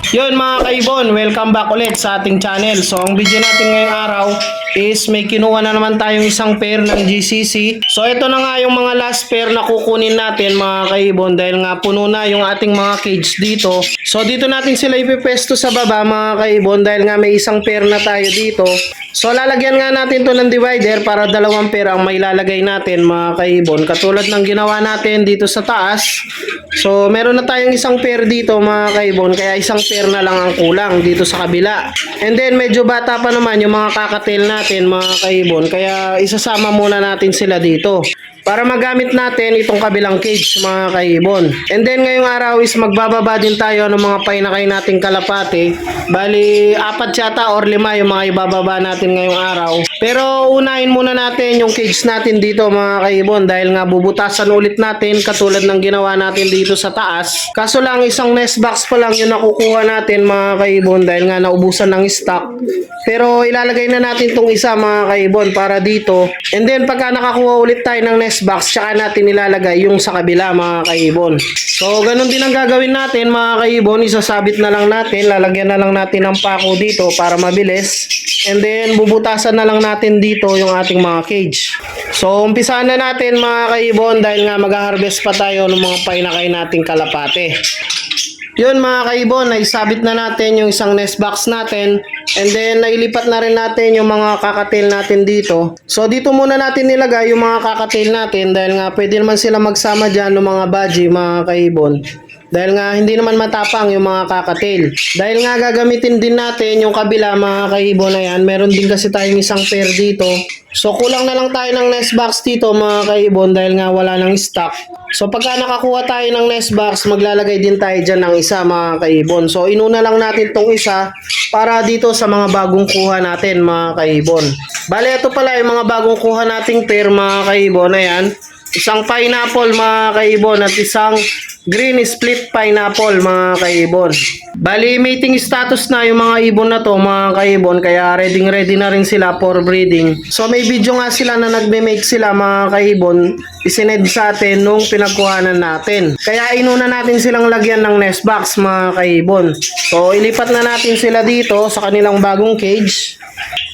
Yun mga kaibon, welcome back ulit sa ating channel. So ang video natin ngayong araw is may kinuha na naman tayong isang pair ng GCC. So ito na nga yung mga last pair na kukunin natin mga kaibon dahil nga puno na yung ating mga cage dito. So dito natin sila ipipesto sa baba mga kaibon dahil nga may isang pair na tayo dito. So lalagyan nga natin to ng divider para dalawang pair ang mailalagay natin mga kaibon. Katulad ng ginawa natin dito sa taas. So meron na tayong isang pair dito mga kaibon kaya isang pair na lang ang kulang dito sa kabila. And then medyo bata pa naman yung mga kakatail natin mga kaibon kaya isasama muna natin sila dito para magamit natin itong kabilang cage mga kaibon. And then ngayong araw is magbababa din tayo ng mga painakay nating kalapate. Bali 4 yata or 5 yung mga ibababa natin ngayong araw. Pero unahin muna natin yung cage natin dito mga kaibon dahil nga bubutasan ulit natin katulad ng ginawa natin dito sa taas. Kaso lang isang nest box pa lang yung nakukuha natin mga kaibon dahil nga naubusan ng stock. Pero ilalagay na natin tong isa mga kaibon para dito. And then pagka nakakuha ulit tayo ng nest box, tsaka natin ilalagay yung sa kabila mga kaibon. So ganun din ang gagawin natin mga kaibon. Isasabit na lang natin, lalagyan na lang natin ng pako dito para mabilis. And then bubutasan na lang natin dito yung ating mga cage. So umpisahan na natin mga kaibon dahil nga mag-harvest pa tayo ng mga painakay nating kalapate. Yun mga kaibon, naisabit na natin yung isang nest box natin. And then nailipat na rin natin yung mga kakatail natin dito. So dito muna natin nilagay yung mga kakatail natin dahil nga pwede naman sila magsama dyan ng mga budgie mga kaibon. Dahil nga hindi naman matapang yung mga kakatail. Dahil nga gagamitin din natin yung kabila mga kaibon na yan. Meron din kasi tayong isang pair dito. So kulang na lang tayo ng nest box dito mga kaibon dahil nga wala nang stock. So pagka nakakuha tayo ng nest box, maglalagay din tayo dyan ng isa mga kaibon. So inuna lang natin tong isa para dito sa mga bagong kuha natin mga kaibon. Bale ito pala yung mga bagong kuha nating pair mga kaibon. Ayan. Isang pineapple mga kaibon at isang green split pineapple mga kaibon. Bali mating status na yung mga ibon na to mga kaibon kaya ready na rin sila for breeding. So may video nga sila na nagme-make sila mga kaibon, isined sa atin nung pinagkuhanan natin. Kaya inuna natin silang lagyan ng nest box mga kaibon. So ilipat na natin sila dito sa kanilang bagong cage.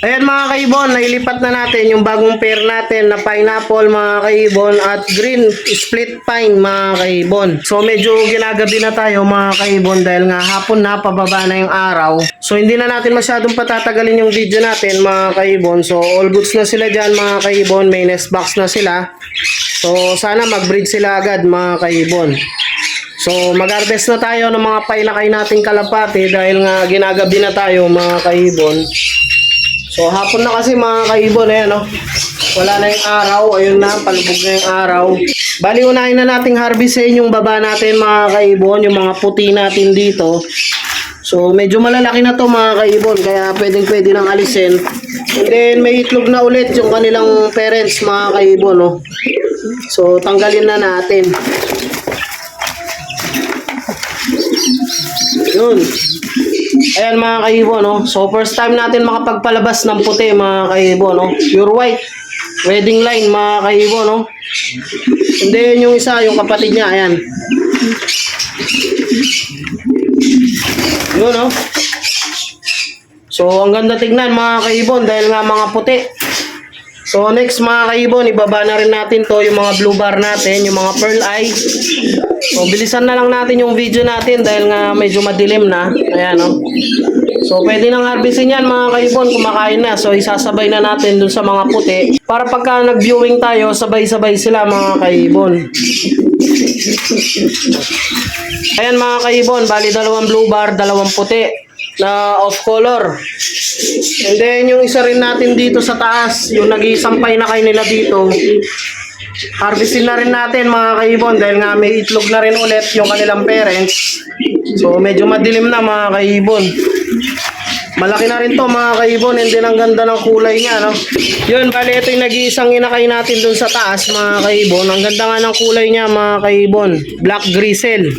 Ayan mga kaibon, nailipat na natin yung bagong pair natin na pineapple mga kaibon at green split pine mga kaibon. So medyo ginagabi na tayo mga kaibon dahil nga hapon na, pababa na yung araw. So hindi na natin masyadong patatagalin yung video natin mga kaibon. So all goods na sila dyan mga kaibon, may nest box na sila. So sana mag-breed sila agad mga kaibon. So mag-harvest na tayo ng mga painakay nating kalapate dahil nga ginagabi na tayo mga kaibon. So hapon na kasi mga kaibon, ayan no? Wala na yung araw, ayun na, palubog na yung araw. Bali unahin na nating harvestin yung baba natin mga kaibon, yung mga puti natin dito. So medyo malalaki na to mga kaibon, kaya pwede nang alisin. And then may itlog na ulit yung kanilang parents mga kaibon, no? So tanggalin na natin. Yun. Ayan mga kaibon, no? So first time natin makapagpalabas ng puti mga kaibon, no? Pure white. Wedding line mga kaibon, no? And then yung isa, yung kapatid niya, ayan. Yun, no? So ang ganda tignan mga kaibon dahil nga mga puti. So next mga kaibon, ibaba na rin natin to yung mga blue bar natin, yung mga pearl eye. So bilisan na lang natin yung video natin dahil nga medyo madilim na. Ayan no. So pwede nang harvestin yan mga kaibon, kumakain na. So isasabay na natin dun sa mga puti para pagka nag-viewing tayo, sabay-sabay sila mga kaibon. Ayan mga kaibon, bali 2 blue bar, 2 puti na off color. And then yung isa rin natin dito sa taas, yung nag-iisang painakay nila dito, harvestin na rin natin mga kaibon dahil nga may itlog na rin ulit yung kanilang parents. So medyo madilim na mga kaibon. Malaki na rin to mga kaibon, and then ang ganda ng kulay niya, no? Yun, bali ito yung nag-iisang inakay natin dun sa taas mga kaibon. Ang ganda nga ng kulay niya mga kaibon, black grizzle.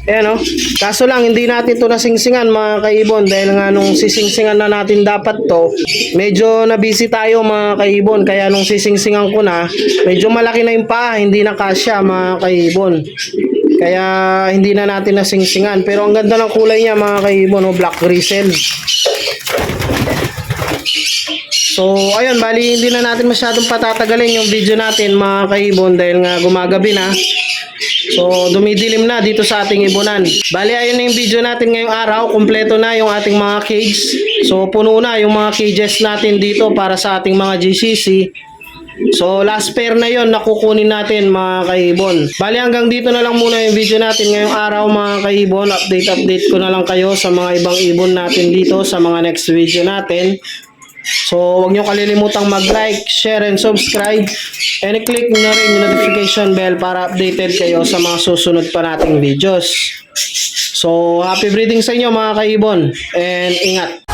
Ayan no. Kaso lang hindi natin to nasingsingan mga kaibon dahil nga nung sisingsingan na natin dapat to, medyo na busy tayo mga kaibon, kaya nung sisingsingan ko na, medyo malaki na yung paa, hindi na kasya mga kaibon. Kaya hindi na natin nasingsingan. Pero ang ganda ng kulay niya mga kaibon, no? Black gristle. So, ayun, bali hindi na natin masyadong patatagalin yung video natin mga kaibon dahil nga gumagabi na. So, dumidilim na dito sa ating ibunan. Bali, ayun na yung video natin ngayong araw. Kompleto na yung ating mga cage. So, puno na yung mga cages natin dito para sa ating mga GCC. So, last pair na yon na kukunin natin mga kaibon. Bali, hanggang dito na lang muna yung video natin ngayong araw mga kaibon. Update ko na lang kayo sa mga ibang ibon natin dito sa mga next video natin. So, huwag nyo kalilimutang mag-like, share, and subscribe. And i-click nyo na rin yung notification bell para updated kayo sa mga susunod pa nating videos. So, happy breeding sa inyo mga kaibon. And ingat!